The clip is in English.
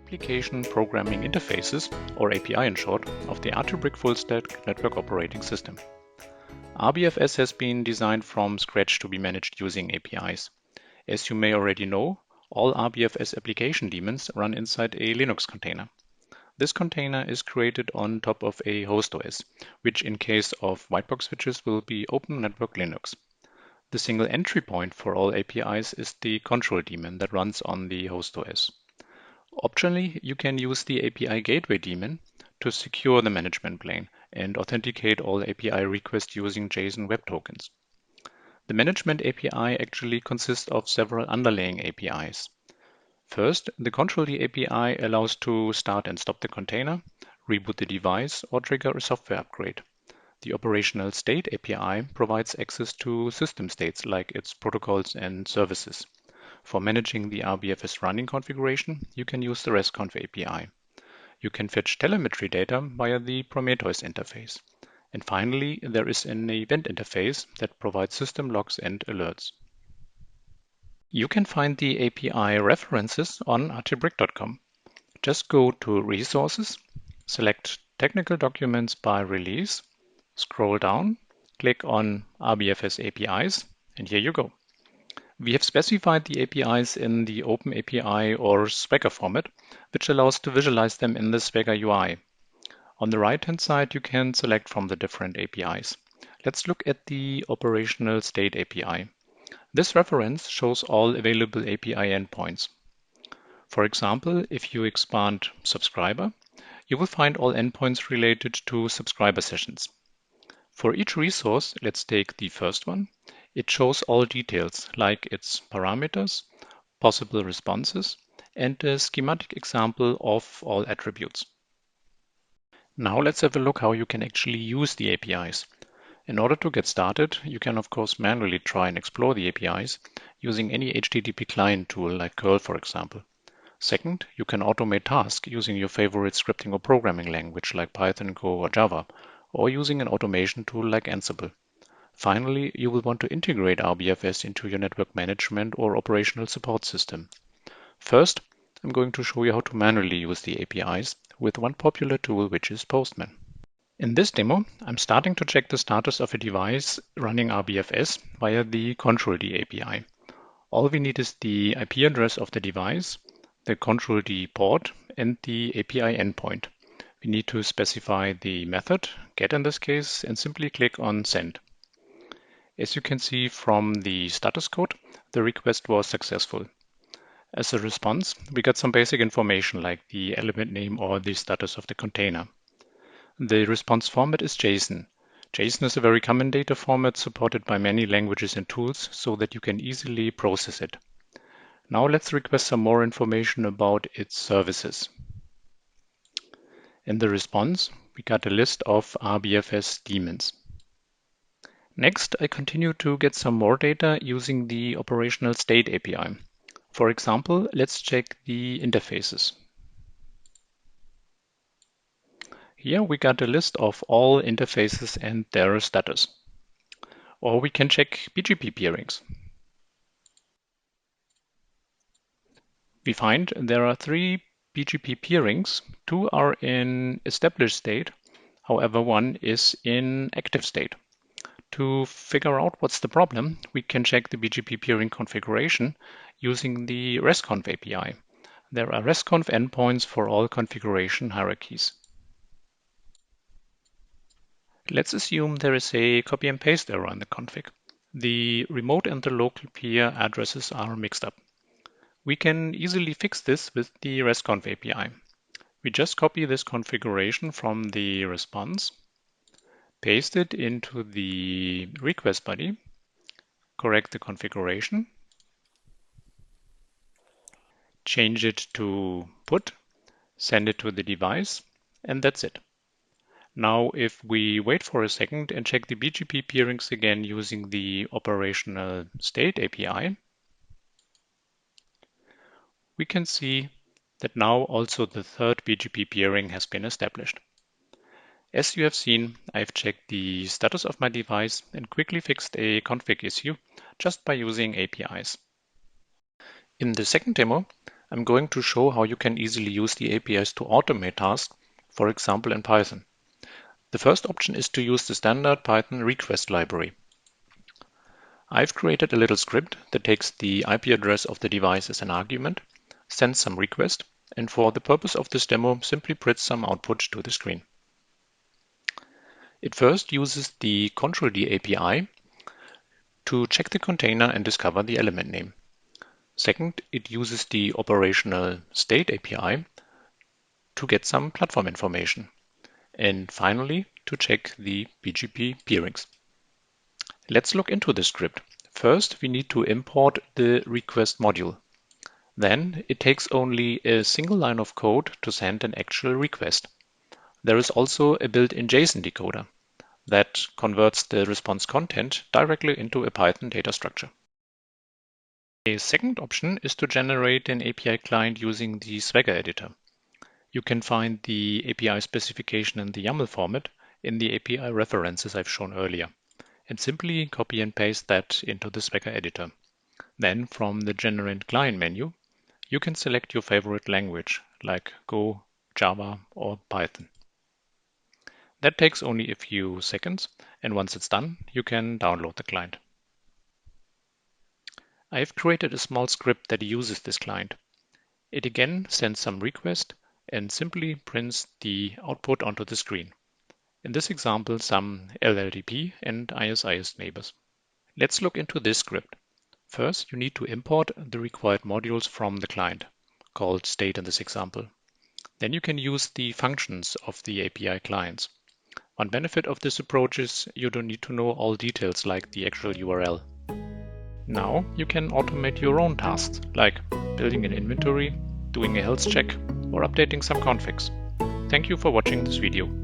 Application Programming Interfaces, or API in short, of the RtBrick full-stack network operating system. RBFS has been designed from scratch to be managed using APIs. As you may already know, all RBFS application daemons run inside a Linux container. This container is created on top of a host OS, which in case of white box switches will be Open Network Linux. The single entry point for all APIs is the control daemon that runs on the host OS. Optionally, you can use the API Gateway daemon to secure the management plane and authenticate all API requests using JSON Web Tokens. The management API actually consists of several underlying APIs. First, the Control API allows to start and stop the container, reboot the device, or trigger a software upgrade. The Operational State API provides access to system states like its protocols and services. For managing the RBFS running configuration, you can use the RESTconf API. You can fetch telemetry data via the Prometheus interface. And finally, there is an event interface that provides system logs and alerts. You can find the API references on rtbrick.com. Just go to Resources, select Technical Documents by Release, scroll down, click on RBFS APIs, and here you go. We have specified the APIs in the OpenAPI or Swagger format, which allows to visualize them in the Swagger UI. On the right-hand side, you can select from the different APIs. Let's look at the Operational State API. This reference shows all available API endpoints. For example, if you expand Subscriber, you will find all endpoints related to subscriber sessions. For each resource, let's take the first one. It shows all details like its parameters, possible responses, and a schematic example of all attributes. Now let's have a look how you can actually use the APIs. In order to get started, you can of course manually try and explore the APIs using any HTTP client tool like curl, for example. Second, you can automate tasks using your favorite scripting or programming language like Python, Go, or Java, or using an automation tool like Ansible. Finally, you will want to integrate RBFS into your network management or operational support system. First, I'm going to show you how to manually use the APIs with one popular tool, which is Postman. In this demo, I'm starting to check the status of a device running RBFS via the Control API. All we need is the IP address of the device, the Control port, and the API endpoint. We need to specify the method, get in this case, and simply click on Send. As you can see from the status code, the request was successful. As a response, we got some basic information like the element name or the status of the container. The response format is JSON. JSON is a very common data format supported by many languages and tools so that you can easily process it. Now let's request some more information about its services. In the response, we got a list of RBFS daemons. Next, I continue to get some more data using the Operational State API. For example, let's check the interfaces. Here we got a list of all interfaces and their status. Or we can check BGP peerings. We find there are 3 BGP peerings. 2 are in established state, however, 1 is in active state. To figure out what's the problem, we can check the BGP peering configuration using the RESTconf API. There are RESTconf endpoints for all configuration hierarchies. Let's assume there is a copy and paste error in the config. The remote and the local peer addresses are mixed up. We can easily fix this with the RESTconf API. We just copy this configuration from the response, paste it into the request body, correct the configuration, change it to put, send it to the device, and that's it. Now, if we wait for a second and check the BGP peerings again using the Operational State API, we can see that now also the third BGP peering has been established. As you have seen, I've checked the status of my device and quickly fixed a config issue just by using APIs. In the second demo, I'm going to show how you can easily use the APIs to automate tasks, for example in Python. The first option is to use the standard Python request library. I've created a little script that takes the IP address of the device as an argument, sends some request, and for the purpose of this demo, simply prints some output to the screen. It first uses the Control-D API to check the container and discover the element name. Second, it uses the operational state API to get some platform information. And finally, to check the BGP peerings. Let's look into the script. First, we need to import the request module. Then it takes only a single line of code to send an actual request. There is also a built-in JSON decoder that converts the response content directly into a Python data structure. A second option is to generate an API client using the Swagger editor. You can find the API specification in the YAML format in the API references I've shown earlier, and simply copy and paste that into the Swagger editor. Then from the Generate Client menu, you can select your favorite language like Go, Java, or Python. That takes only a few seconds, and once it's done, you can download the client. I've created a small script that uses this client. It again sends some request and simply prints the output onto the screen. In this example, some LLDP and ISIS neighbors. Let's look into this script. First, you need to import the required modules from the client, called state in this example. Then you can use the functions of the API clients. One benefit of this approach is you don't need to know all details like the actual URL. Now you can automate your own tasks, like building an inventory, doing a health check, or updating some configs. Thank you for watching this video.